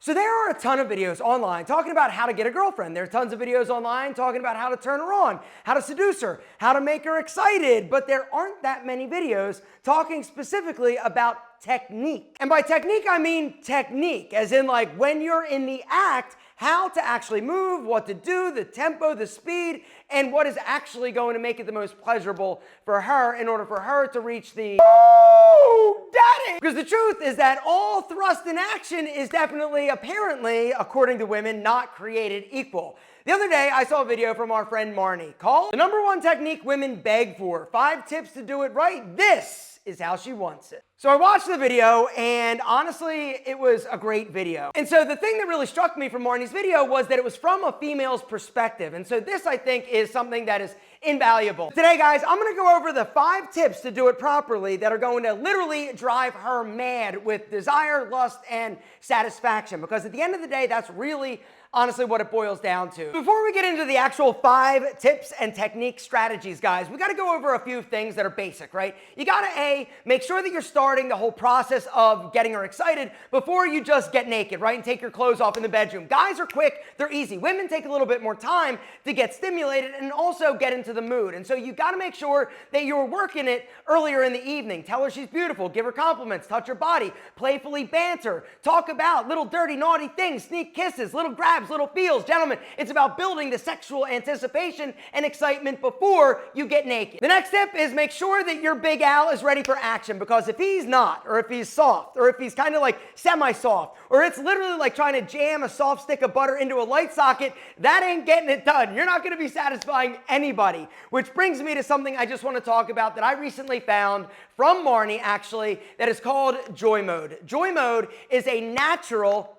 So there are a ton of videos online talking about how to get a girlfriend. There are tons of videos online talking about how to turn her on, how to seduce her, how to make her excited, but there aren't that many videos talking specifically about technique. And by technique, I mean technique, as in like when you're in the act, how to actually move, what to do, the tempo, the speed, and what is actually going to make it the most pleasurable for her in order for her to reach the "Oh, daddy!" Because the truth is that all thrust in action is definitely, apparently, according to women, not created equal. The other day, I saw a video from our friend Marnie called "The #1 Technique Women Beg For, 5 Tips to Do It Right. This is How She Wants It." So I watched the video, and honestly, it was a great video. And so the thing that really struck me from Marnie's video was that it was from a female's perspective. And so this, I think, is something that is invaluable. Today, guys, I'm gonna go over the 5 tips to do it properly that are going to literally drive her mad with desire, lust, and satisfaction. Because at the end of the day, that's really honestly what it boils down to. Before we get into the actual 5 tips and technique strategies, guys, we gotta go over a few things that are basic, right? You gotta make sure that you're starting the whole process of getting her excited before you just get naked, right? And take your clothes off in the bedroom. Guys are quick, they're easy. Women take a little bit more time to get stimulated and also get into the mood. And so you gotta make sure that you're working it earlier in the evening. Tell her she's beautiful, give her compliments, touch her body, playfully banter, talk about little dirty, naughty things, sneak kisses, little grabs, little feels. Gentlemen, it's about building the sexual anticipation and excitement before you get naked. The next tip is make sure that your big Al is ready for action, because if he's not, or if he's soft, or if he's kind of like semi-soft, or it's literally like trying to jam a soft stick of butter into a light socket, that ain't getting it done. You're not going to be satisfying anybody. Which brings me to something I just want to talk about that I recently found from Marnie, actually, that is called Joymode. Joymode is a natural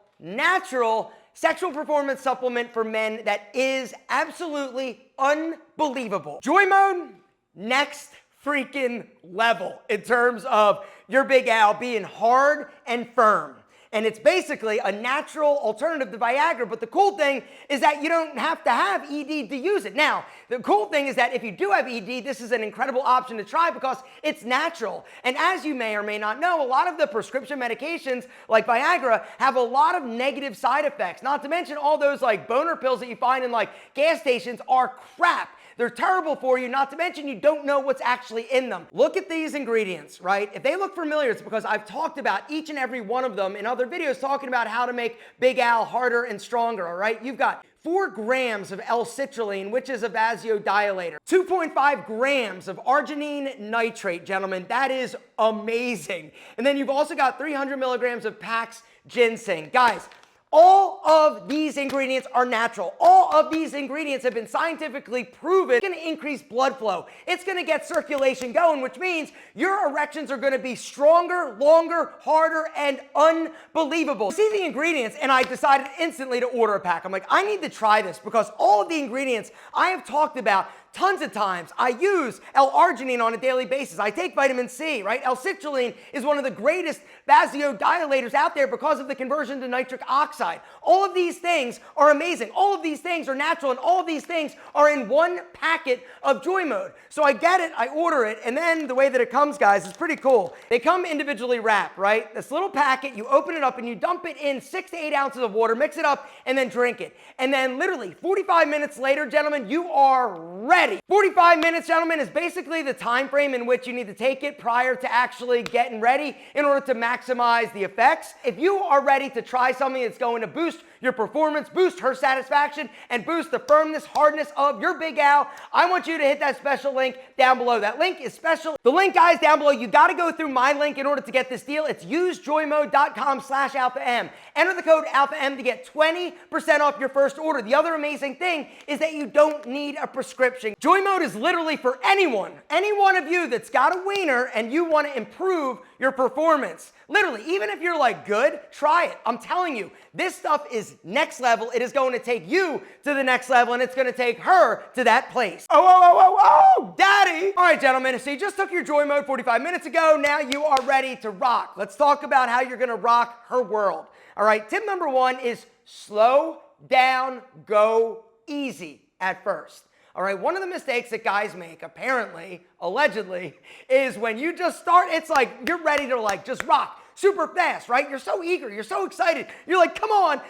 sexual performance supplement for men that is absolutely unbelievable. Joymode, next freaking level in terms of your big Al being hard and firm. And it's basically a natural alternative to Viagra, but the cool thing is that you don't have to have ED to use it. Now, the cool thing is that if you do have ED, this is an incredible option to try because it's natural. And as you may or may not know, a lot of the prescription medications like Viagra have a lot of negative side effects. Not to mention all those like boner pills that you find in like gas stations are crap. They're terrible for you, not to mention you don't know what's actually in them. Look at these ingredients, right? If they look familiar, it's because I've talked about each and every one of them in other videos talking about how to make Big Al harder and stronger, all right? You've got 4 grams of L-citrulline, which is a vasodilator. 2.5 grams of arginine nitrate, gentlemen. That is amazing. And then you've also got 300 milligrams of Pax ginseng. Guys, all of these ingredients are natural. All of these ingredients have been scientifically proven. It's gonna increase blood flow. It's gonna get circulation going, which means your erections are gonna be stronger, longer, harder, and unbelievable. See the ingredients, and I decided instantly to order a pack. I'm like, I need to try this because all of the ingredients I have talked about tons of times. I use L-arginine on a daily basis. I take vitamin C, right? L-citrulline is one of the greatest vasodilators out there because of the conversion to nitric oxide. All of these things are amazing. All of these things are natural, and all of these things are in one packet of Joymode. So I get it, I order it, and then the way that it comes, guys, is pretty cool. They come individually wrapped, right? This little packet, you open it up and you dump it in 6 to 8 ounces of water, mix it up, and then drink it. And then literally 45 minutes later, gentlemen, you are ready. 45 minutes, gentlemen, is basically the time frame in which you need to take it prior to actually getting ready in order to maximize the effects. If you are ready to try something that's going to boost your performance, boost her satisfaction, and boost the firmness, hardness of your big Al, I want you to hit that special link down below. That link is special. The link, guys, down below, you got to go through my link in order to get this deal. It's usejoymode.com/alpha-m. Enter the code alpha-m to get 20% off your first order. The other amazing thing is that you don't need a prescription. Joymode is literally for anyone, any one of you that's got a wiener and you want to improve your performance. Literally, even if you're like good, try it. I'm telling you, this stuff is next level. It is going to take you to the next level, and it's going to take her to that place. Oh, daddy. All right, gentlemen, so you just took your Joymode 45 minutes ago. Now you are ready to rock. Let's talk about how you're going to rock her world. All right, tip number 1 is slow down, go easy at first. All right, one of the mistakes that guys make, apparently, allegedly, is when you just start, it's like you're ready to like just rock. super fast, right? You're so eager, you're so excited. You're like, come on,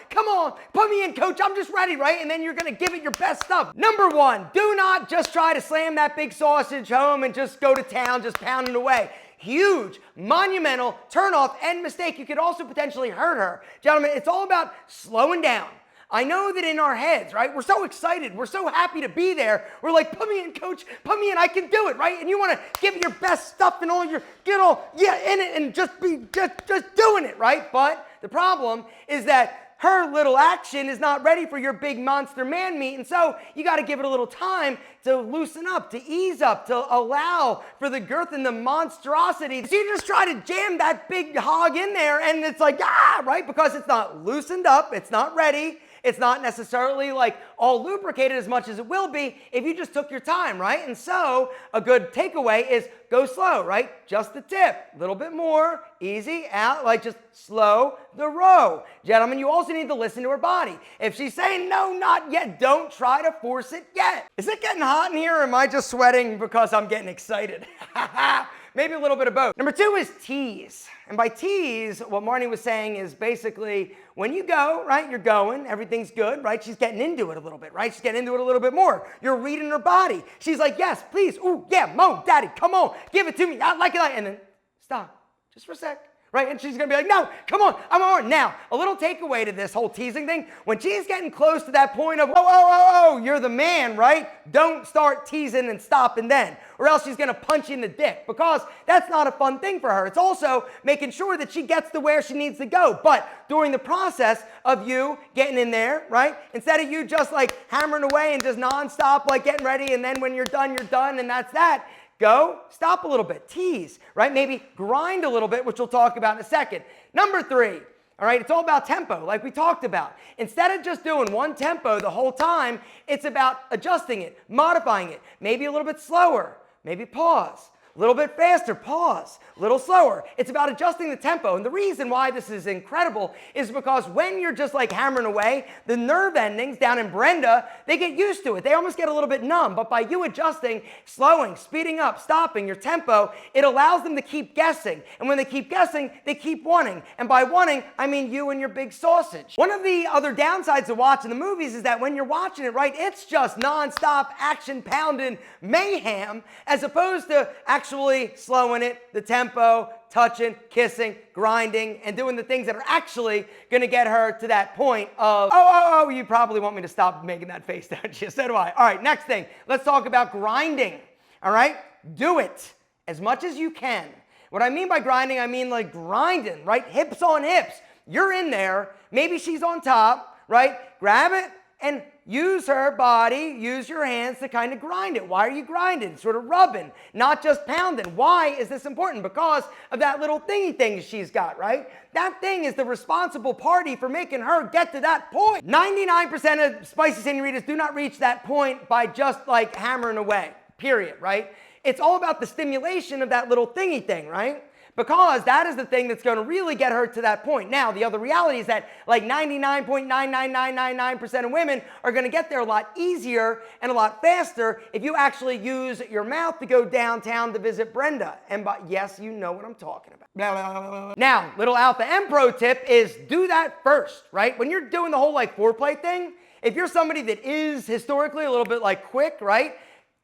put me in, coach, I'm just ready, right? And then you're gonna give it your best stuff. Number one, do not just try to slam that big sausage home and just go to town, just pounding away. Huge, monumental turnoff and mistake. You could also potentially hurt her. Gentlemen, it's all about slowing down. I know that in our heads, right, we're so excited, we're so happy to be there. We're like, put me in, coach, put me in, I can do it, right? And you want to give it your best stuff and all your, get all, yeah, in it and just doing it, right? But the problem is that her little action is not ready for your big monster man meat, and so you got to give it a little time to loosen up, to ease up, to allow for the girth and the monstrosity. So you just try to jam that big hog in there, and it's like, right? Because it's not loosened up, it's not ready. It's not necessarily like all lubricated as much as it will be if you just took your time, right? And so a good takeaway is go slow, right? Just the tip, a little bit more, easy, out, like just slow the row. Gentlemen, you also need to listen to her body. If she's saying no, not yet, don't try to force it yet. Is it getting hot in here or am I just sweating because I'm getting excited? Maybe a little bit of both. Number two is tease. And by tease, what Marnie was saying is basically when you go, right, you're going, everything's good, right? She's getting into it a little bit, right? She's getting into it a little bit more. You're reading her body. She's like, yes, please, ooh, yeah, Mo, daddy, come on, give it to me, I like it, and then stop, just for a sec. Right? And she's going to be like, no, come on, I'm on. Now, a little takeaway to this whole teasing thing, when she's getting close to that point of, you're the man, right? Don't start teasing and stop and then, or else she's going to punch you in the dick, because that's not a fun thing for her. It's also making sure that she gets to where she needs to go. But during the process of you getting in there, right? Instead of you just like hammering away and just nonstop, like getting ready, and then when you're done, and that's that. Go, stop a little bit, tease, right? Maybe grind a little bit, which we'll talk about in a second. Number three, all right, it's all about tempo, like we talked about. Instead of just doing one tempo the whole time, it's about adjusting it, modifying it, maybe a little bit slower, maybe pause. A little bit faster, pause, a little slower. It's about adjusting the tempo. And the reason why this is incredible is because when you're just like hammering away, the nerve endings down in Brenda, they get used to it. They almost get a little bit numb. But by you adjusting, slowing, speeding up, stopping your tempo, it allows them to keep guessing. And when they keep guessing, they keep wanting. And by wanting, I mean you and your big sausage. One of the other downsides of watching the movies is that when you're watching it, right, it's just nonstop action pounding mayhem, as opposed to actually slowing it, the tempo, touching, kissing, grinding, and doing the things that are actually going to get her to that point of, you probably want me to stop making that face, don't you? So do I. All right, next thing. Let's talk about grinding. All right? Do it as much as you can. What I mean by grinding, I mean like grinding, right? Hips on hips. You're in there. Maybe she's on top, right? Grab it and use her body, use your hands to kind of grind it. Why are you grinding? Sort of rubbing, not just pounding. Why is this important? Because of that little thingy thing she's got, right? That thing is the responsible party for making her get to that point. 99% of spicy senoritas do not reach that point by just like hammering away, period, right? It's all about the stimulation of that little thingy thing, right? Because that is the thing that's going to really get her to that point. Now, the other reality is that like 99.99999% of women are going to get there a lot easier and a lot faster if you actually use your mouth to go downtown to visit Brenda. And yes, you know what I'm talking about. Now, little Alpha M Pro tip is do that first, right? When you're doing the whole like foreplay thing, if you're somebody that is historically a little bit like quick, right?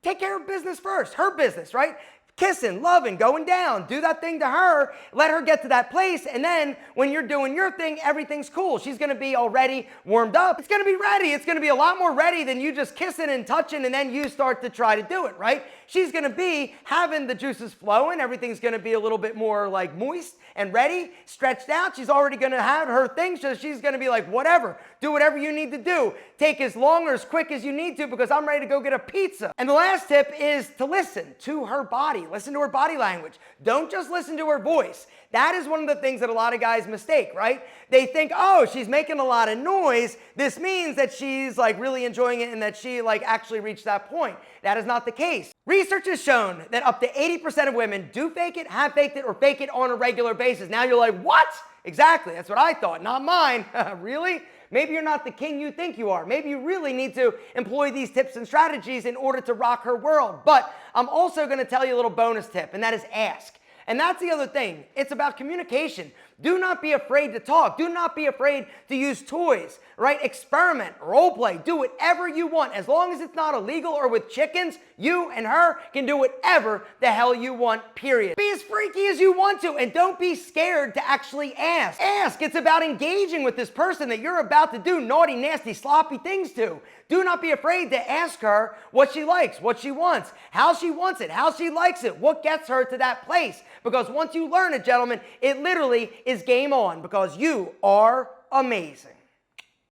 Take care of business first, her business, right? Kissing, loving, going down, do that thing to her, let her get to that place, and then when you're doing your thing, everything's cool. She's gonna be already warmed up. It's gonna be ready. It's gonna be a lot more ready than you just kissing and touching and then you start to try to do it, right? She's gonna be having the juices flowing. Everything's gonna be a little bit more like moist and ready, stretched out. She's already gonna have her thing, so she's gonna be like, whatever, do whatever you need to do. Take as long or as quick as you need to because I'm ready to go get a pizza. And the last tip is to listen to her body. Listen to her body language. Don't just listen to her voice. That is one of the things that a lot of guys mistake, right? They think, oh, she's making a lot of noise. This means that she's like really enjoying it and that she like actually reached that point. That is not the case. Research has shown that up to 80% of women do fake it, have faked it, or fake it on a regular basis. Now you're like, what? Exactly, that's what I thought, not mine. Really? Maybe you're not the king you think you are. Maybe you really need to employ these tips and strategies in order to rock her world. But I'm also going to tell you a little bonus tip, and that is ask. And that's the other thing. It's about communication. Do not be afraid to talk. Do not be afraid to use toys, right? Experiment, role play, do whatever you want. As long as it's not illegal or with chickens, you and her can do whatever the hell you want, period. Be as freaky as you want to, and don't be scared to actually ask. Ask. It's about engaging with this person that you're about to do naughty, nasty, sloppy things to. Do not be afraid to ask her what she likes, what she wants, how she wants it, how she likes it, what gets her to that place. Because once you learn it, gentlemen, it literally is game on, because you are amazing.